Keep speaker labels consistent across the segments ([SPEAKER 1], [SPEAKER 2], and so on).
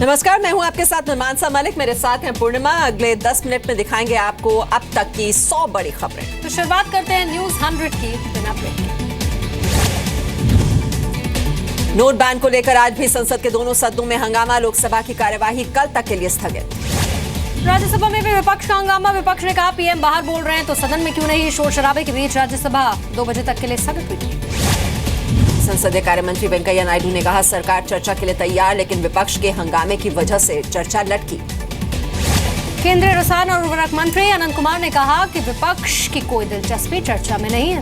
[SPEAKER 1] नमस्कार, मैं हूं आपके साथ मीमांसा मलिक। मेरे साथ हैं पूर्णिमा। अगले 10 मिनट में दिखाएंगे आपको अब तक की 100 बड़ी खबरें।
[SPEAKER 2] तो शुरुआत करते हैं न्यूज 100 की बिना ब्रेक के।
[SPEAKER 1] नोट बैन को लेकर आज भी संसद के दोनों सदनों में हंगामा। लोकसभा की कार्यवाही कल तक के लिए स्थगित।
[SPEAKER 2] राज्यसभा में भी विपक्ष का हंगामा। विपक्ष ने कहा पीएम बाहर बोल रहे हैं तो सदन में क्यों नहीं। शोर शराबे के बीच राज्यसभा 2 बजे तक के लिए स्थगित हुई।
[SPEAKER 1] संसदीय कार्य मंत्री वेंकैया नायडू ने कहा सरकार चर्चा के लिए तैयार, लेकिन विपक्ष के हंगामे की वजह से चर्चा लटकी।
[SPEAKER 2] केंद्रीय रसायन और उर्वरक मंत्री अनंत कुमार ने कहा कि विपक्ष की कोई दिलचस्पी चर्चा में नहीं है।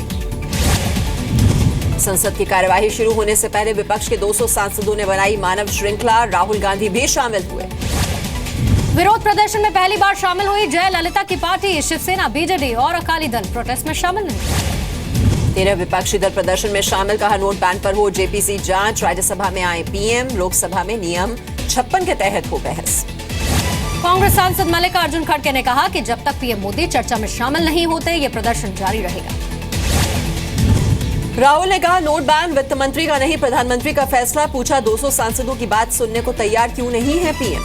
[SPEAKER 1] संसद की कार्यवाही शुरू होने से पहले विपक्ष के 200 सांसदों ने बनाई मानव श्रृंखला। राहुल गांधी भी शामिल हुए।
[SPEAKER 2] विरोध प्रदर्शन में पहली बार शामिल हुई जयललिता की पार्टी। शिवसेना, बीजेडी और अकाली दल प्रोटेस्ट में शामिल नहीं।
[SPEAKER 1] 13 विपक्षी दल प्रदर्शन में शामिल। कहा नोट बैन पर हो जेपीसी जांच। राज्यसभा में आए पीएम। लोकसभा में नियम 56 के तहत हो बहस।
[SPEAKER 2] कांग्रेस सांसद मल्लिकार्जुन खड़गे ने कहा कि जब तक पीएम मोदी चर्चा में शामिल नहीं होते ये प्रदर्शन जारी रहेगा।
[SPEAKER 1] राहुल ने कहा नोट बैन वित्त मंत्री का नहीं प्रधानमंत्री का फैसला। पूछा 200 सांसदों की बात सुनने को तैयार क्यों नहीं है पीएम।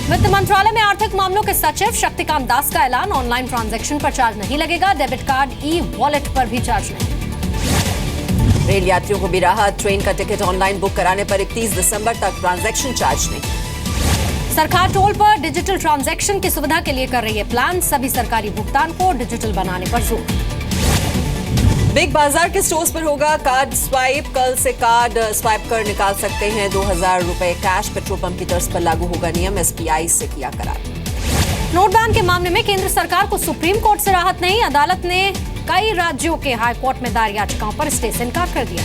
[SPEAKER 2] वित्त मंत्रालय में आर्थिक मामलों के सचिव शक्तिकांत दास का ऐलान। ऑनलाइन ट्रांजैक्शन पर चार्ज नहीं लगेगा। डेबिट कार्ड, ई वॉलेट पर भी चार्ज नहीं।
[SPEAKER 1] रेल यात्रियों को भी राहत। ट्रेन का टिकट ऑनलाइन बुक कराने पर 31 दिसंबर तक ट्रांजैक्शन चार्ज नहीं।
[SPEAKER 2] सरकार टोल पर डिजिटल ट्रांजैक्शन की सुविधा के लिए कर रही है प्लान। सभी सरकारी भुगतान को डिजिटल बनाने पर जोर।
[SPEAKER 1] बिग बाजार के स्टोर्स पर होगा कार्ड स्वाइप। कल से कार्ड स्वाइप कर निकाल सकते हैं 2000 रुपए कैश। पेट्रोल पंप की तर्ज पर लागू होगा नियम। एसबीआई से किया करार।
[SPEAKER 2] नोट बैन के मामले में केंद्र सरकार को सुप्रीम कोर्ट से राहत नहीं। अदालत ने कई राज्यों के हाई कोर्ट में दायर याचिकाओं पर स्टे से इनकार कर दिया।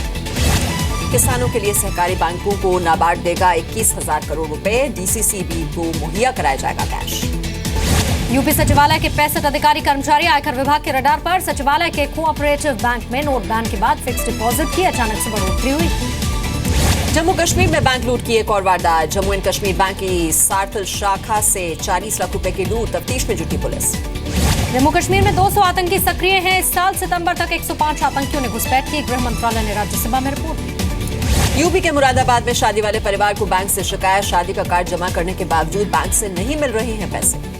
[SPEAKER 1] किसानों के लिए सहकारी बैंकों को नाबार्ड देगा 21,000 करोड़ रुपए। डीसीसीबी को मुहैया कराया जाएगा कैश।
[SPEAKER 2] यूपी सचिवालय के 65 अधिकारी कर्मचारी आयकर विभाग के रडार पर। सचिवालय के कोऑपरेटिव बैंक में नोट बैन के बाद फिक्स्ड डिपॉजिट की अचानक से बढ़ोतरी हुई।
[SPEAKER 1] जम्मू कश्मीर में बैंक लूट की एक और वारदात। जम्मू एंड कश्मीर बैंक की सार्थल शाखा से 40 लाख रुपए की लूट। तफ्तीश में जुटी पुलिस।
[SPEAKER 2] जम्मू कश्मीर में 200 आतंकी सक्रिय हैं। इस साल सितंबर तक 105 आतंकियों ने घुसपैठ की। गृह मंत्रालय ने राज्यसभा में रिपोर्ट दी।
[SPEAKER 1] यूपी के मुरादाबाद में शादी वाले परिवार को बैंक से शिकायत। शादी का कार्ड जमा करने के बावजूद बैंक से नहीं मिल रहे हैं पैसे।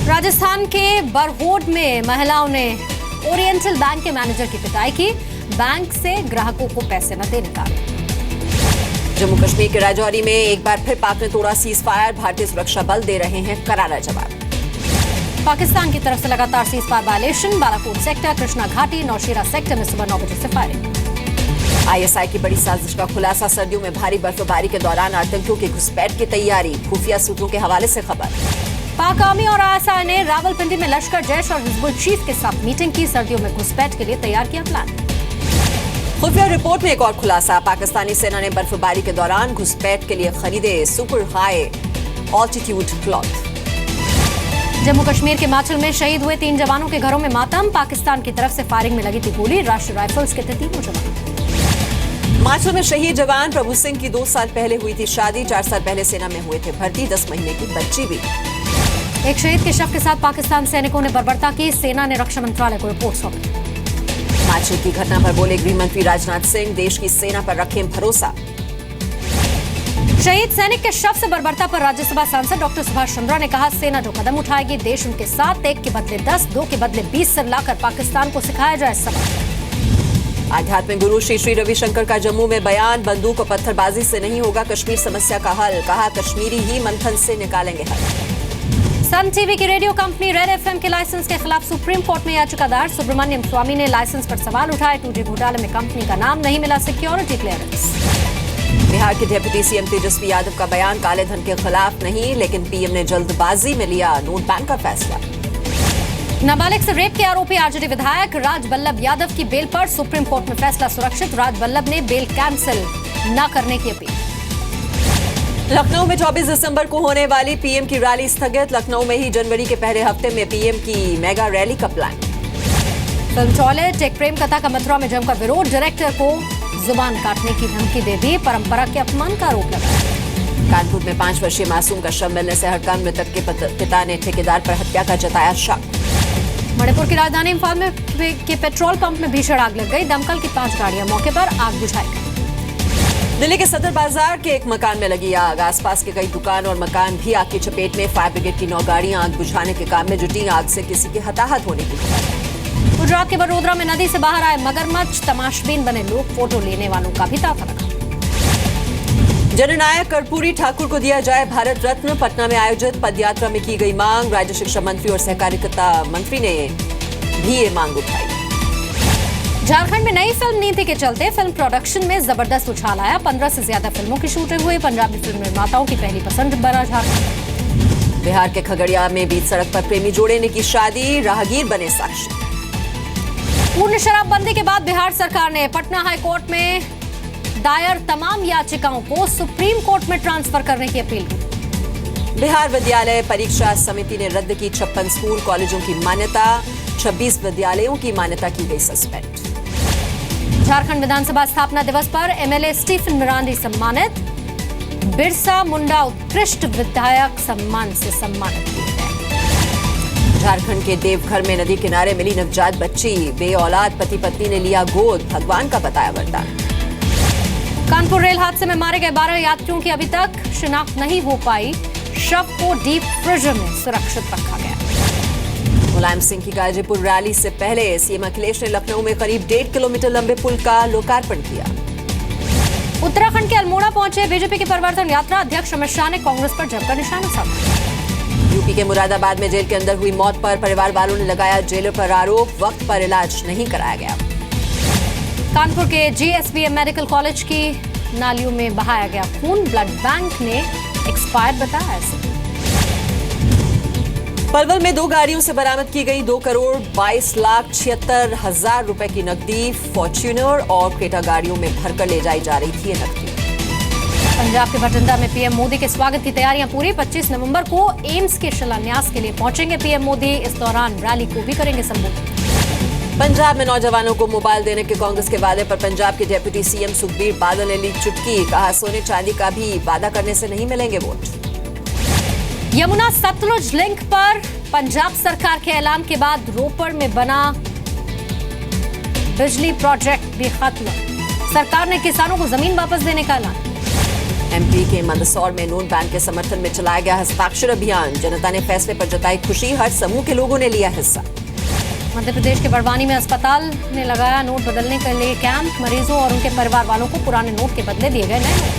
[SPEAKER 2] राजस्थान के बरहोड में महिलाओं ने ओरिएंटल बैंक के मैनेजर की पिटाई की। बैंक से ग्राहकों को पैसे न देने का।
[SPEAKER 1] जम्मू कश्मीर के राजौरी में एक बार फिर पाक ने तोड़ा सीज फायर। भारतीय सुरक्षा बल दे रहे हैं करारा जवाब।
[SPEAKER 2] पाकिस्तान की तरफ से लगातार cease fire violation. Balakot sector, Krishna घाटी, नौशेरा सेक्टर में सुबह 9 बजे से फायरिंग।
[SPEAKER 1] आईएसआई की बड़ी साजिश का खुलासा। सर्दियों में भारी बर्फबारी के दौरान आतंकियों की घुसपैठ की तैयारी। खुफिया सूत्रों के हवाले से खबर।
[SPEAKER 2] पाक आर्मी और आईएसआई ने रावलपिंडी में लश्कर, जैश और हिजबुल चीफ के साथ मीटिंग की। सर्दियों में घुसपैठ के लिए तैयार किया प्लान।
[SPEAKER 1] खुफिया रिपोर्ट में एक और खुलासा। पाकिस्तानी सेना ने बर्फबारी के दौरान घुसपैठ के लिए खरीदे super high altitude cloth.
[SPEAKER 2] Jammu Kashmir के माचल में शहीद हुए 3 जवानों के घरों में मातम। पाकिस्तान की तरफ से फायरिंग में लगी थी गोली। राष्ट्रीय राइफल्स के थे 3 जवान।
[SPEAKER 1] माचल में शहीद जवान प्रभु सिंह की 2 साल पहले हुई थी शादी। 4 साल पहले सेना में हुए थे भर्ती। 10 महीने की बच्ची भी।
[SPEAKER 2] एक शहीद के शव के साथ पाकिस्तान सैनिकों ने बर्बरता की। सेना ने रक्षा मंत्रालय को रिपोर्ट सौंपी।
[SPEAKER 1] माचल की घटना पर बोले गृह मंत्री राजनाथ सिंह, देश की सेना पर रखें भरोसा।
[SPEAKER 2] शहीद सैनिक के शव से बर्बरता पर राज्यसभा सांसद डॉक्टर सुभाष चंद्रा ने कहा सेना जो कदम उठाएगी देश उनके साथ। 1 के बदले 10, 2 के बदले 20 सिर लाकर पाकिस्तान को सिखाया जाए सबक।
[SPEAKER 1] आध्यात्मिक गुरु श्री श्री रविशंकर का जम्मू में बयान। बंदूक और पत्थरबाजी से नहीं होगा कश्मीर समस्या का हल। कहा कश्मीरी ही मंथन से निकालेंगे हल।
[SPEAKER 2] सन टीवी की रेडियो कंपनी रेड एफएम के लाइसेंस के खिलाफ सुप्रीम कोर्ट में याचिका दायर। सुब्रमण्यम स्वामी ने लाइसेंस पर सवाल उठाए। 2G घोटाले में कंपनी का नाम नहीं मिला सिक्योरिटी क्लियरेंस।
[SPEAKER 1] बिहार के डिप्टी सीएम तेजस्वी यादव का बयान। काले धन के खिलाफ नहीं, लेकिन पीएम ने जल्दबाजी में लिया नोट बैन का फैसला।
[SPEAKER 2] नाबालिग से रेप के आरोपी आरजेडी विधायक राज बल्लभ यादव की बेल पर सुप्रीम कोर्ट में फैसला सुरक्षित। राज बल्लभ ने बेल कैंसिल न करने की अपील।
[SPEAKER 1] लखनऊ में 24 दिसंबर को होने वाली पीएम की रैली स्थगित। लखनऊ में ही जनवरी के पहले हफ्ते में पीएम की मेगा रैली का प्लान।
[SPEAKER 2] फिल्म चौले टेक प्रेम कथा का मथुरा में जमकर विरोध। डायरेक्टर को जुबान काटने की धमकी दे दी। परंपरा के अपमान का आरोप लगाया।
[SPEAKER 1] कानपुर में 5 वर्षीय मासूम का शव मिलने से हड़कंप। मृतक के पिता ने ठेकेदार पर हत्या का जताया शक।
[SPEAKER 2] मणिपुर की राजधानी इम्फाल में के पेट्रोल पंप में भीषण आग लग गई। दमकल की 5 गाड़ियां मौके पर आग बुझाई।
[SPEAKER 1] दिल्ली के सदर बाजार के एक मकान में लगी आग। आसपास के कई दुकान और मकान भी आग की चपेट में। फायर ब्रिगेड की 9 गाड़ियां आग बुझाने के काम में जुटी। आग से किसी के हताहत होने की खबर है।
[SPEAKER 2] गुजरात के वडोदरा में नदी से बाहर आए मगरमच्छ, तमाशबीन बने लोग, फोटो लेने वालों का भी तांता लगा।
[SPEAKER 1] जननायक कर्पूरी ठाकुर को दिया जाए भारत रत्न। पटना में आयोजित पदयात्रा में की गई मांग। राज्य शिक्षा मंत्री और सहकारिता मंत्री ने भी ये मांग उठाई।
[SPEAKER 2] झारखंड में नई फिल्म नीति के चलते फिल्म प्रोडक्शन में जबरदस्त उछाल आया। 15 से ज्यादा फिल्मों की शूटिंग हुई। पंजाबी फिल्म निर्माताओं की पहली पसंद बना झारखंड।
[SPEAKER 1] बिहार के खगड़िया में बीच सड़क पर प्रेमी जोड़े ने की शादी। राहगीर बने साक्षी।
[SPEAKER 2] पूर्ण शराबबंदी के बाद बिहार सरकार ने पटना हाई कोर्ट में दायर तमाम याचिकाओं को सुप्रीम कोर्ट में ट्रांसफर करने की अपील की।
[SPEAKER 1] बिहार विद्यालय परीक्षा समिति ने रद्द की 56 स्कूल कॉलेजों की मान्यता। 26 विद्यालयों की मान्यता की गई सस्पेंड।
[SPEAKER 2] झारखंड विधानसभा स्थापना दिवस पर एमएलए स्टीफन मरांडी सम्मानित। बिरसा मुंडा उत्कृष्ट विधायक सम्मान से सम्मानित किए गए।
[SPEAKER 1] झारखंड के देवघर में नदी किनारे मिली नवजात बच्ची। बे-औलाद पति पत्नी ने लिया गोद। भगवान का बताया वरदान।
[SPEAKER 2] कानपुर रेल हादसे में मारे गए 12 यात्रियों की अभी तक शिनाख्त नहीं हो पाई। शव को डीप फ्रीजर में सुरक्षित रखा गया।
[SPEAKER 1] मुलायम सिंह की गाजीपुर रैली से पहले सीएम अखिलेश ने लखनऊ में करीब 1.5 किलोमीटर लंबे पुल का लोकार्पण किया।
[SPEAKER 2] उत्तराखंड के अल्मोड़ा पहुंचे बीजेपी की परिवर्तन यात्रा। अध्यक्ष अमित शाह ने कांग्रेस पर जमकर निशाना साधा।
[SPEAKER 1] यूपी के मुरादाबाद में जेल के अंदर हुई मौत पर परिवार वालों ने लगाया जेलर पर आरोप। वक्त पर इलाज नहीं कराया गया।
[SPEAKER 2] कानपुर के जीएसवीएम मेडिकल कॉलेज की नालियों में बहाया गया खून। ब्लड बैंक ने एक्सपायर्ड बताया।
[SPEAKER 1] पलवल में 2 गाड़ियों से बरामद की गई 2,22,76,000 रुपए की नकदी। फॉर्च्यूनर और क्रेटा गाड़ियों में भरकर ले जाई जा रही थी ये नकदी।
[SPEAKER 2] पंजाब के बठिंडा में पीएम मोदी के स्वागत की तैयारियां पूरी। 25 नवंबर को एम्स के शिलान्यास के लिए पहुंचेंगे पीएम मोदी। इस दौरान रैली को भी करेंगे संबोधित।
[SPEAKER 1] पंजाब में नौजवानों को मोबाइल देने के कांग्रेस के वादे पर पंजाब के डिप्टी सीएम सुखबीर बादल ने ली चुटकी। कहा सोने चांदी का भी वादा करने से नहीं मिलेंगे वोट।
[SPEAKER 2] यमुना सतलुज लिंक पर पंजाब सरकार के ऐलान के बाद रोपड़ में बना बिजली प्रोजेक्ट भी खत्म। सरकार ने किसानों को जमीन वापस देने का ऐलान।
[SPEAKER 1] एमपी के मंदसौर में नोट बैन के समर्थन में चलाया गया हस्ताक्षर अभियान। जनता ने फैसले पर जताई खुशी। हर समूह के लोगों ने लिया हिस्सा।
[SPEAKER 2] मध्य प्रदेश के बड़वानी में अस्पताल ने लगाया नोट बदलने के लिए कैंप। मरीजों और उनके परिवार वालों को पुराने नोट के बदले दिए गए नए नोट।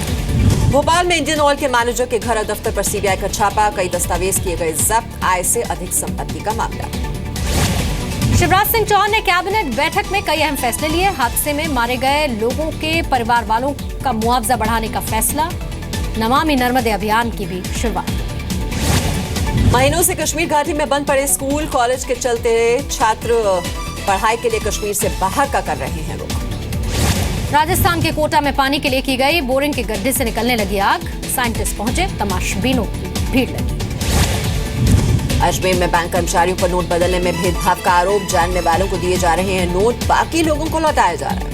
[SPEAKER 1] भोपाल में इंडियन ऑयल के मैनेजर के घर और दफ्तर पर सीबीआई का छापा। कई दस्तावेज किए गए जब्त। आय से अधिक संपत्ति का मामला।
[SPEAKER 2] शिवराज सिंह चौहान ने कैबिनेट बैठक में कई अहम फैसले लिए। हादसे में मारे गए लोगों के परिवार वालों का मुआवजा बढ़ाने का फैसला। नमामि नर्मदे अभियान की भी शुरुआत।
[SPEAKER 1] महीनों से कश्मीर घाटी में बंद पड़े स्कूल कॉलेज के चलते छात्र पढ़ाई के लिए कश्मीर से बाहर का कर रहे हैं रुख।
[SPEAKER 2] राजस्थान के कोटा में पानी के लिए की गई बोरिंग के गड्ढे से निकलने लगी आग। साइंटिस्ट पहुंचे। तमाशबीनों की भीड़ लगी।
[SPEAKER 1] अजमेर में बैंक कर्मचारियों पर नोट बदलने में भेदभाव का आरोप। जानने वालों को दिए जा रहे हैं नोट, बाकी लोगों को लौटाया जा रहा है।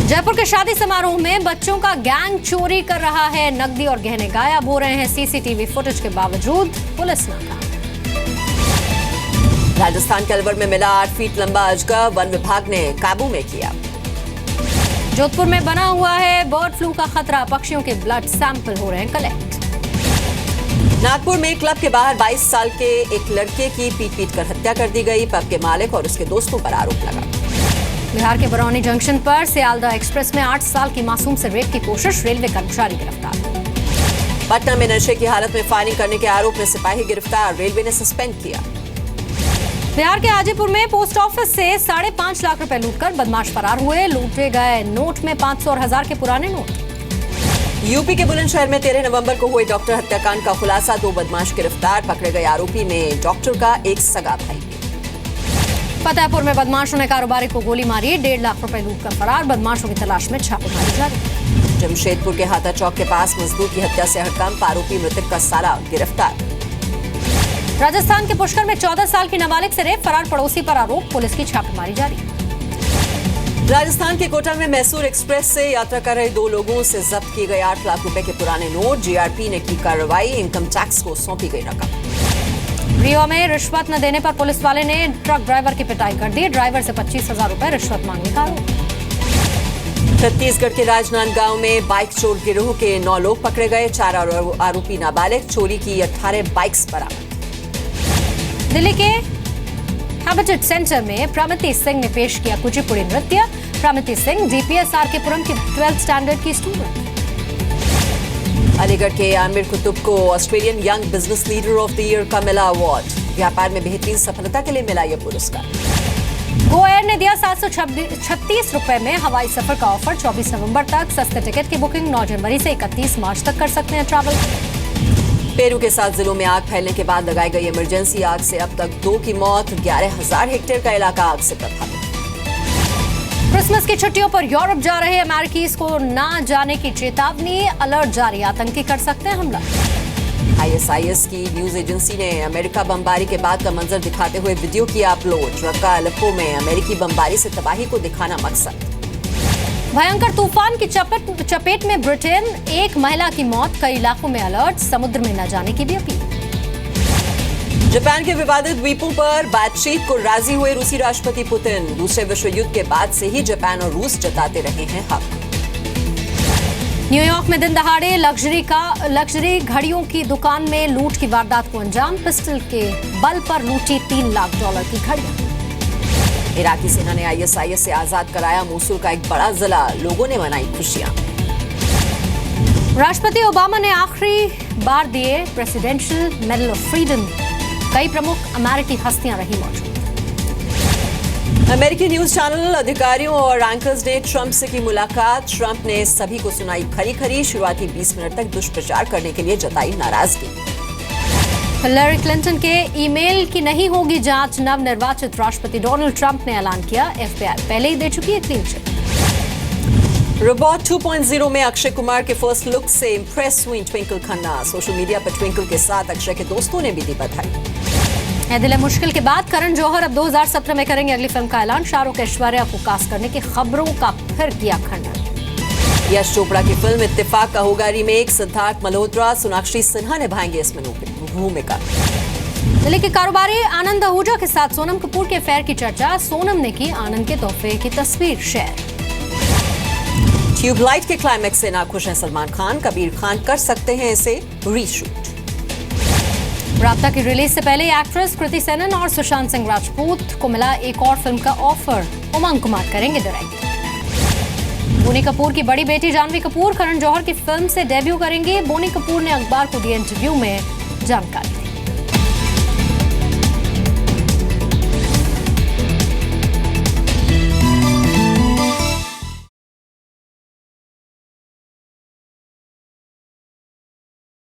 [SPEAKER 2] जयपुर के शादी समारोह में बच्चों का गैंग चोरी कर रहा है। नकदी और गहने गायब हो रहे हैं। सीसीटीवी फुटेज के बावजूद पुलिस नाकाम। राजस्थान
[SPEAKER 1] के अलवर में मिला 8 फीट लंबा अजगर। वन विभाग ने काबू में किया।
[SPEAKER 2] जोधपुर में बना हुआ है बर्ड फ्लू का खतरा। पक्षियों के ब्लड सैंपल हो रहे हैं कलेक्ट।
[SPEAKER 1] नागपुर में क्लब के बाहर 22 साल के एक लड़के की पीट कर हत्या कर दी गई। पब के मालिक और उसके दोस्तों पर आरोप लगा।
[SPEAKER 2] बिहार के बरौनी जंक्शन पर सियालदह एक्सप्रेस में 8 साल की मासूम से रेप की कोशिश। रेलवे कर्मचारी गिरफ्तार।
[SPEAKER 1] पटना में नशे की हालत में फायरिंग करने के आरोप में सिपाही गिरफ्तार। रेलवे ने सस्पेंड किया।
[SPEAKER 2] बिहार के हाजीपुर में पोस्ट ऑफिस से 5.5 लाख रुपए लूटकर बदमाश फरार हुए। लूटे गए नोट में 500 और 1000 के पुराने नोट।
[SPEAKER 1] यूपी के बुलंदशहर में 13 नवंबर को हुए डॉक्टर हत्याकांड का खुलासा। 2 बदमाश गिरफ्तार। पकड़े गए आरोपी में डॉक्टर का एक सगा भाई।
[SPEAKER 2] फतेहपुर में बदमाशों ने कारोबारी को गोली मारी। 1.5 लाख रुपए लूटकर फरार। बदमाशों की तलाश में छापेमारी जारी।
[SPEAKER 1] जमशेदपुर के हाथा चौक के पास मजदूर की हत्या से हड़कंप। आरोपी मृतक का साला गिरफ्तार।
[SPEAKER 2] राजस्थान के पुष्कर में 14 साल की नाबालिग से रेप। फरार पड़ोसी पर आरोप। पुलिस की छापेमारी जारी।
[SPEAKER 1] राजस्थान के कोटा में मैसूर एक्सप्रेस से यात्रा कर रहे 2 लोगों से जब्त किए गए 8 लाख रुपए के पुराने नोट। जीआरपी ने की कार्रवाई। इनकम टैक्स को सौंपी गई रकम।
[SPEAKER 2] रियो में रिश्वत न देने पर पुलिस वाले ने ट्रक ड्राइवर की पिटाई कर दी। ड्राइवर से 25,000 रुपए रिश्वत मांगने का आरोप।
[SPEAKER 1] छत्तीसगढ़ के राजनांदगांव में बाइक चोर गिरोह के 9 लोग पकड़े गए। 4 आरोपी नाबालिग। चोरी की 18 बाइक्स बरामद।
[SPEAKER 2] दिल्ली के हैबिटेट सेंटर में प्रमिति सिंह ने पेश किया कुचिपुड़ी नृत्य। प्रमिति सिंह डीपीएस आरकेपुरम की 12th स्टैंडर्ड की स्टूडेंट।
[SPEAKER 1] अलीगढ़ के आमिर कुतुब को Australian young business leader of the year का मिला अवार्ड। व्यापार में बेहतरीन सफलता के लिए मिला यह पुरस्कार।
[SPEAKER 2] गो एयर ने दिया 736 रुपए में हवाई सफर का ऑफर। 24 नवंबर तक सस्ते टिकट की बुकिंग। 9 जनवरी से 31 मार्च तक कर सकते हैं ट्रैवल।
[SPEAKER 1] पेरू के 7 जिलों में आग फैलने के बाद लगाई गई इमरजेंसी। आग से अब तक 2 की मौत। 11,000 हेक्टेयर का इलाका आग से प्रभावित।
[SPEAKER 2] क्रिसमस की छुट्टियों पर यूरोप जा रहे अमेरिकीज को ना जाने की चेतावनी। अलर्ट जारी। आतंकी कर सकते हैं हमला।
[SPEAKER 1] आईएसआईएस की न्यूज एजेंसी ने अमेरिका बमबारी के बाद का मंजर दिखाते हुए वीडियो किया अपलोड। रक्का अलेप्पो में अमेरिकी बमबारी से तबाही को दिखाना मकसद।
[SPEAKER 2] भयंकर तूफान की चपेट में ब्रिटेन। एक महिला की मौत। कई इलाकों में अलर्ट। समुद्र में न जाने की भी अपील।
[SPEAKER 1] जापान के विवादित द्वीपों पर बातचीत को राजी हुए रूसी राष्ट्रपति पुतिन। दूसरे विश्व युद्ध के बाद से ही जापान और रूस जताते रहे हैं हक।
[SPEAKER 2] न्यूयॉर्क में दिन दहाड़े लग्जरी घड़ियों की दुकान में लूट की वारदात को अंजाम। पिस्टल के बल पर लूटी $3 लाख की घड़ियां।
[SPEAKER 1] इराकी सेना ने आईएसआईएस से आजाद कराया मोसुल का एक बड़ा जिला। लोगों ने मनाई खुशियां।
[SPEAKER 2] राष्ट्रपति ओबामा ने आखिरी बार दिए प्रेसिडेंशियल मेडल ऑफ फ्रीडम। कई प्रमुख अमेरिकी हस्तियां रही मौजूद।
[SPEAKER 1] अमेरिकी न्यूज चैनल अधिकारियों और एंकर्स ने ट्रंप से की मुलाकात। ट्रंप ने सभी को सुनाई खरी। शुरुआती 20 मिनट तक दुष्प्रचार करने के लिए जताई नाराजगी।
[SPEAKER 2] हिलरी क्लिंटन के ईमेल की नहीं होगी जांच। नवनिर्वाचित राष्ट्रपति डोनाल्ड ट्रंप ने ऐलान किया। एफबीआई पहले ही दे चुकी है क्लीन चिट।
[SPEAKER 1] रोबोट 2.0 में अक्षय कुमार के फर्स्ट लुक से इंप्रेस हुई ट्विंकल खन्ना। सोशल मीडिया पर ट्विंकल के साथ अक्षय के दोस्तों ने भी दी बधाई।
[SPEAKER 2] दिल मुश्किल के बाद करण जौहर अब 2017 में करेंगे अगली फिल्म का ऐलान। शाहरुख ऐश्वर्या को कास्ट करने की खबरों का फिर किया खंडन।
[SPEAKER 1] यश चोपड़ा की फिल्म इत्तेफाक का होगा रीमेक। सिद्धार्थ मल्होत्रा सोनाक्षी सिन्हा निभाएंगे इसमें भूमिका।
[SPEAKER 2] दिल्ली के कारोबारी आनंद आहूजा के साथ सोनम कपूर के अफेयर की चर्चा। सोनम ने की आनंद के तोहफे की तस्वीर शेयर।
[SPEAKER 1] ट्यूबलाइट के क्लाइमैक्स से नाखुश हैं सलमान खान। कबीर खान कर सकते हैं इसे रीशूट।
[SPEAKER 2] राब्ता की रिलीज से पहले एक्ट्रेस कृति सेनन और सुशांत सिंह राजपूत को मिला एक और फिल्म का ऑफर। उमंग कुमार करेंगे डायरेक्ट। बोनी कपूर की बड़ी बेटी जानवी कपूर करण जौहर की फिल्म से डेब्यू करेंगी। बोनी कपूर ने अखबार को दिए इंटरव्यू में जानकारी दी।